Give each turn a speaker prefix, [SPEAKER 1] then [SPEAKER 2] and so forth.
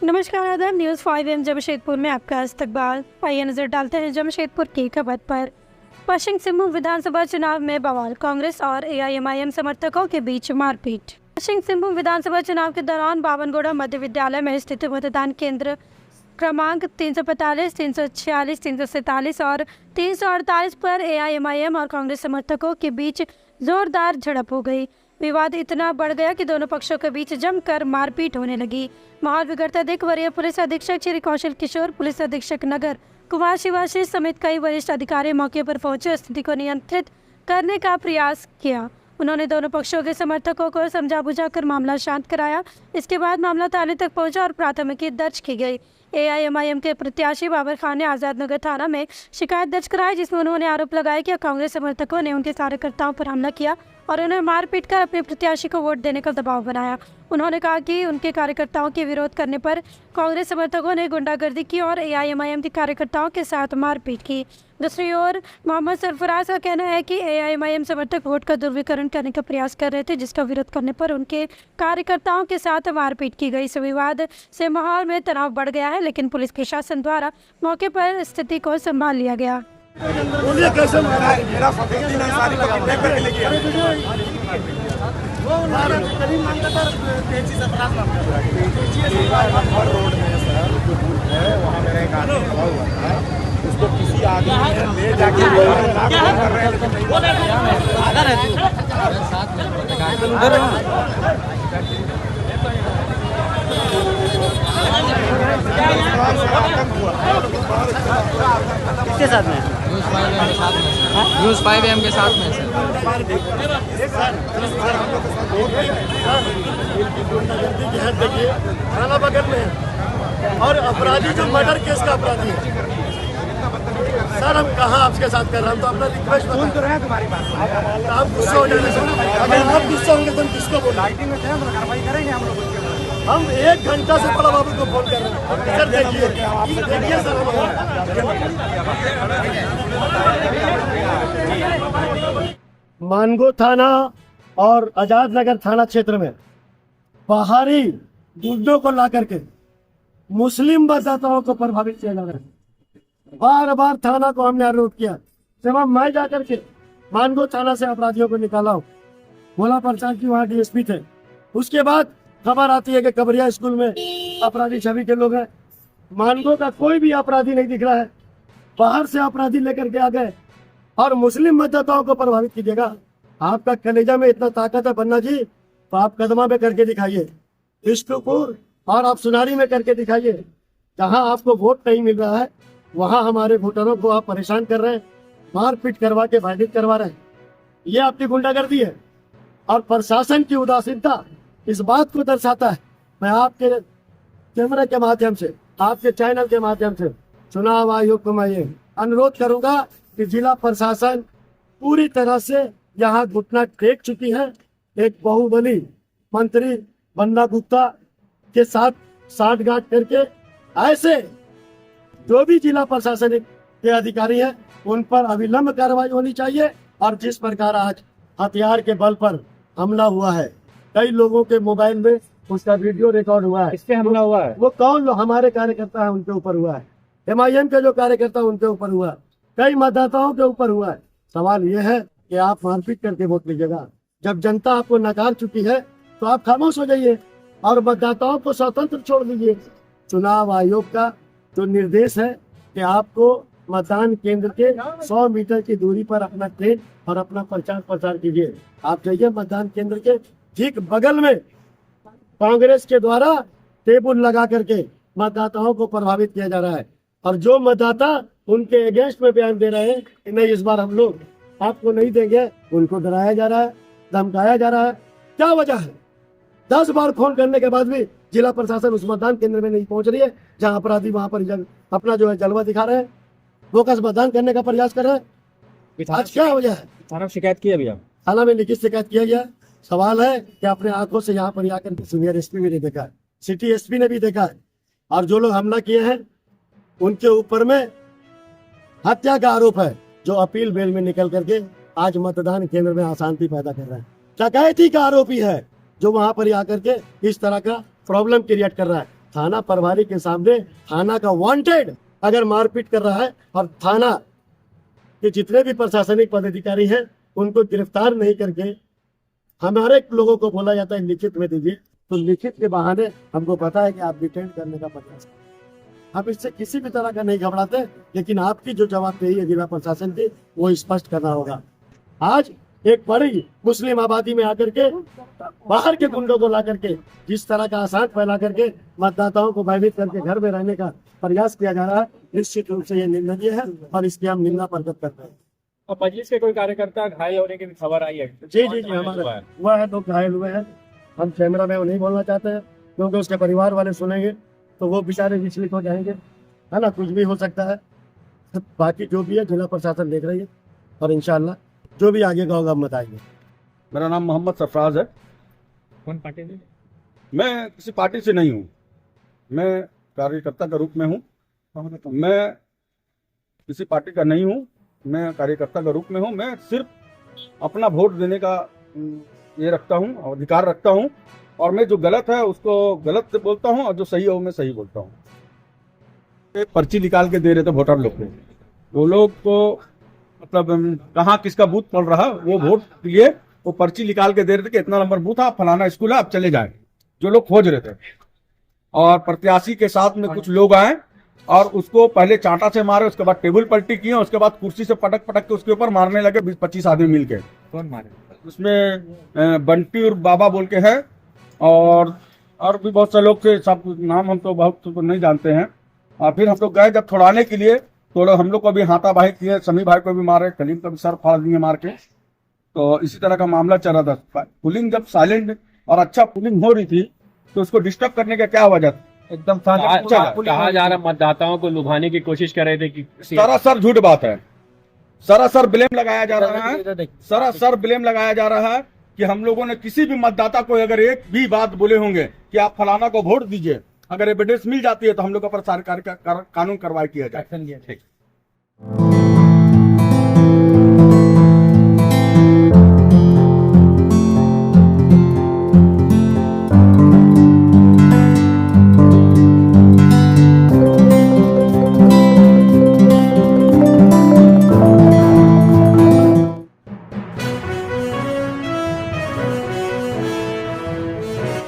[SPEAKER 1] नमस्कार आदाब। न्यूज़ 5 जमशेदपुर में आपका इस्तकबाल। आइए नजर डालते हैं जमशेदपुर की खबर पर। पश्चिम सिंहभूम विधानसभा चुनाव में बवाल, कांग्रेस और एआईएमआईएम समर्थकों के बीच मारपीट। पश्चिम सिंहभूम विधानसभा चुनाव के दौरान बावनगोड़ा मध्य विद्यालय में स्थित मतदान केंद्र क्रमांक 345, 346, 347 और 348 पर एआईएमआईएम और कांग्रेस समर्थकों के बीच जोरदार झड़प हो गई। विवाद इतना बढ़ गया कि दोनों पक्षों के बीच जमकर मारपीट होने लगी। माहौल बिगड़ता देख वरीय पुलिस अधीक्षक श्री कौशल किशोर, पुलिस अधीक्षक नगर कुमार शिवाशीष समेत कई वरिष्ठ अधिकारी मौके पर पहुंचे स्थिति को नियंत्रित करने का प्रयास किया। उन्होंने दोनों पक्षों के समर्थकों को समझा बुझाकर मामला शांत कराया। इसके बाद मामला थाने तक पहुंचा और प्राथमिकी दर्ज की गई। एआईएमआईएम के प्रत्याशी बाबर खान ने आजाद नगर थाना में शिकायत दर्ज कराई, जिसमें उन्होंने आरोप लगाया कि कांग्रेस समर्थकों ने उनके कार्यकर्ताओं पर हमला किया और उन्हें मारपीट कर अपने प्रत्याशी को वोट देने का दबाव बनाया। उन्होंने कहा कि उनके कार्यकर्ताओं के विरोध करने पर कांग्रेस समर्थकों ने गुंडागर्दी की और एआईएमआईएम के कार्यकर्ताओं के साथ मारपीट की। दूसरी ओर मोहम्मद सरफराज का कहना है कि एआईएमआईएम समर्थक वोट का दुर्विकरण करने का प्रयास कर रहे थे, जिसका विरोध करने पर उनके कार्यकर्ताओं के साथ मारपीट की गई। इस विवाद से माहौल में तनाव बढ़ गया है, लेकिन पुलिस प्रशासन द्वारा मौके पर स्थिति को संभाल लिया गया।
[SPEAKER 2] कैसे मारा है? मेरा फतेहद्दीन अंसारी को किडनैप करके ले गया। वो करीब मंगतर तेजी से अपराध मामला हर रोड में सर जो बूथ है वहाँ मेरा एक आदमी खड़ा हुआ था, उसको किसी आदमी ने ले जाके कर रहे
[SPEAKER 3] किसके साथ में? न्यूज़ 5 के साथ में
[SPEAKER 2] देखिए थाना बगल में है और अपराधी जो मर्डर केस का अपराधी है सर, हम कहाँ आपके साथ कर रहे हैं? हम तो अपना रिक्वेस्ट सुन तो रहे हैं तुम्हारी बात। आप गुस्सा हो जाने से, अगर आप गुस्सा होंगे तो हम किसको बोलें? कार्रवाई करेंगे हम लोग। हम 1 घंटा से बड़ा बाबू को फोन कर रहे हैं सर। देखिए सर, मानगो थाना और आजाद नगर थाना क्षेत्र में बाहरी गुंडों को ला करके मुस्लिम मतदाताओं को प्रभावित किया जा रहा है। बार बार थाना को हमने अनुरोध किया, जब मैं जाकर के मानगो थाना से अपराधियों को निकाला हूँ, भोला प्रसाद की वहाँ डीएसपी थे। उसके बाद खबर आती है कि कबरिया स्कूल में अपराधी छवि के लोग हैं। मानगो का कोई भी अपराधी नहीं दिख रहा है। बाहर से अपराधी लेकर के आ गए और मुस्लिम मतदाताओं को प्रभावित कीजिएगा। आपका कलेजा में इतना ताकत है बन्ना जी, तो आप कदमा में करके दिखाइए, विष्णुपुर और आप सुनारी में करके दिखाइए। जहाँ आपको वोट नहीं मिल रहा है वहाँ हमारे वोटरों को आप परेशान कर रहे हैं, मारपीट करवा के भयभीत करवा रहे हैं। ये आपकी गुंडागर्दी है और प्रशासन की उदासीनता इस बात को दर्शाता है। मैं आपके कैमरे के माध्यम से, आपके चैनल के माध्यम से चुनाव आयोग को मैं ये अनुरोध करूंगा कि जिला प्रशासन पूरी तरह से यहाँ घुटना टेक चुकी है। एक बाहुबली मंत्री बन्ना गुप्ता के साथ साठगांठ करके ऐसे जो भी जिला प्रशासन के अधिकारी हैं उन पर अविलंब कार्रवाई होनी चाहिए। और जिस प्रकार आज हथियार के बल पर हमला हुआ है, कई लोगों के मोबाइल में उसका वीडियो रिकॉर्ड हुआ है।
[SPEAKER 3] इससे हमला हुआ है?
[SPEAKER 2] वो कौन लोग हमारे कार्यकर्ता है उनके ऊपर हुआ है, एमआईएम के जो कार्यकर्ता उनके ऊपर हुआ है, कई मतदाताओं के ऊपर हुआ है। सवाल ये है कि आप मारपीट करके वोट लीजिएगा। जब जनता आपको नकार चुकी है तो आप खामोश हो जाइए और मतदाताओं को स्वतंत्र छोड़ दीजिए। चुनाव आयोग का जो निर्देश है कि आपको मतदान केंद्र के 100 मीटर की दूरी पर अपना ट्रेन और अपना प्रचार प्रसार कीजिए। आप जाइए मतदान केंद्र के ठीक बगल में कांग्रेस के द्वारा टेबल लगा करके मतदाताओं को प्रभावित किया जा रहा है और जो मतदाता उनके अगेंस्ट में बयान दे रहे हैं कि नहीं इस बार हम लोग आपको नहीं देंगे, उनको डराया जा रहा है, धमकाया जा रहा है। क्या वजह है? 10 बार फोन करने के बाद भी जिला प्रशासन उस मतदान केंद्र में नहीं पहुंच रही है जहां अपराधी वहां पर अपना जो है जलवा दिखा रहे हैं, बोकस मतदान करने का प्रयास कर रहे हैं। आज क्या वजह है?
[SPEAKER 3] थाना शिकायत की अभी?
[SPEAKER 2] थाना में लिखित शिकायत किया गया। सवाल है कि अपने आंखों से यहाँ पर आकर के सीनियर एसपी भी नहीं देखा है, सिटी एसपी ने भी देखा है और जो लोग हमला किए हैं उनके ऊपर में हत्या का आरोप है, जो अपील बेल में निकल करके आज मतदान केंद्र में अशांति पैदा कर रहा है। डकैती का आरोपी है जो वहां पर आकर के इस तरह का प्रॉब्लम क्रिएट कर रहा है। थाना प्रभारी के सामने थाना का वांटेड अगर मारपीट कर रहा है और थाना के जितने भी प्रशासनिक पदाधिकारी हैं उनको गिरफ्तार नहीं करके हमारे लोगों को बोला जाता है लिखित में दीजिए, तो लिखित के बहाने हमको पता है कि आप डिटेन करने का प्रयास करें। हम इससे किसी भी तरह का नहीं घबराते, लेकिन आपकी जो जवाबदेही है जिला प्रशासन की वो स्पष्ट करना होगा। आज एक बड़ी मुस्लिम आबादी में आकर के बाहर के गुंडों को ला करके जिस तरह का आसान फैला करके मतदाताओं को भयभीत करके घर में रहने का प्रयास किया जा रहा है, निश्चित रूप से ये निंदनीय है और इसकी हम निंदा प्रकट करते हैं।
[SPEAKER 4] और मजलिस के कोई कार्यकर्ता घायल होने की भी खबर आई है।
[SPEAKER 2] जी जी जी, हमारा हुआ है, 2 घायल हुए हैं। हम कैमरा में वो नहीं बोलना चाहते हैं क्योंकि उसके परिवार वाले सुनेंगे तो वो बेचारे विचलित हो जाएंगे, है ना, कुछ भी हो सकता है। बाकी जो भी है जिला प्रशासन देख रही है और इंशाल्लाह जो भी आगे का होगा हम बताएंगे।
[SPEAKER 5] मेरा नाम मोहम्मद सरफराज है।
[SPEAKER 4] कौन पार्टी से?
[SPEAKER 5] मैं किसी पार्टी से नहीं हूँ, मैं कार्यकर्ता के रूप में हूँ। मैं किसी पार्टी का नहीं हूँ, मैं कार्यकर्ता के रूप में हूँ। मैं सिर्फ अपना वोट देने का ये रखता हूँ, अधिकार रखता हूँ, और मैं जो गलत है उसको गलत बोलता हूँ और जो सही है वो मैं सही बोलता हूँ। एक पर्ची निकाल के दे रहे थे वोटर लोग को, वो लोग को मतलब कहाँ किसका बूथ पड़ रहा वो वोट लिए वो पर्ची निकाल के दे रहे थे कि इतना नंबर बूथ है, फलाना स्कूल है, आप चले जाए, जो लोग खोज रहे थे। और प्रत्याशी के साथ में कुछ लोग आए और उसको पहले चांटा से मारे, उसके बाद टेबल पलटी किए, उसके बाद कुर्सी से पटक पटक के उसके ऊपर मारने लगे 20-25 आदमी मिलके।
[SPEAKER 4] कौन मारे?
[SPEAKER 5] उसमें बंटी और बाबा बोल के है और भी बहुत से लोग थे, सब नाम हम तो बहुत तो नहीं जानते हैं। और फिर हम लोग गए जब छुड़ाने के लिए तो हम लोग को भी हाथापाई किए, समी भाई को भी मारे, कलीम को भी सर फाड़ दिए मार के। तो इसी तरह का मामला चल रहा था। पुलिंग जब साइलेंट और अच्छा पुलिंग हो रही थी तो उसको डिस्टर्ब करने का क्या वजह था? एकदम
[SPEAKER 4] कहा जा रहा मतदाताओं को लुभाने की कोशिश कर रहे थे कि
[SPEAKER 5] सरासर झूठ बात है, सरासर ब्लेम लगाया जा रहा है, सरासर ब्लेम लगाया जा रहा है कि हम लोगों ने किसी भी मतदाता को अगर एक भी बात बोले होंगे कि आप फलाना को वोट दीजिए, अगर एविडेंस मिल जाती है तो हम लोग पर सरकार का कानून कार्रवाई किया जाए।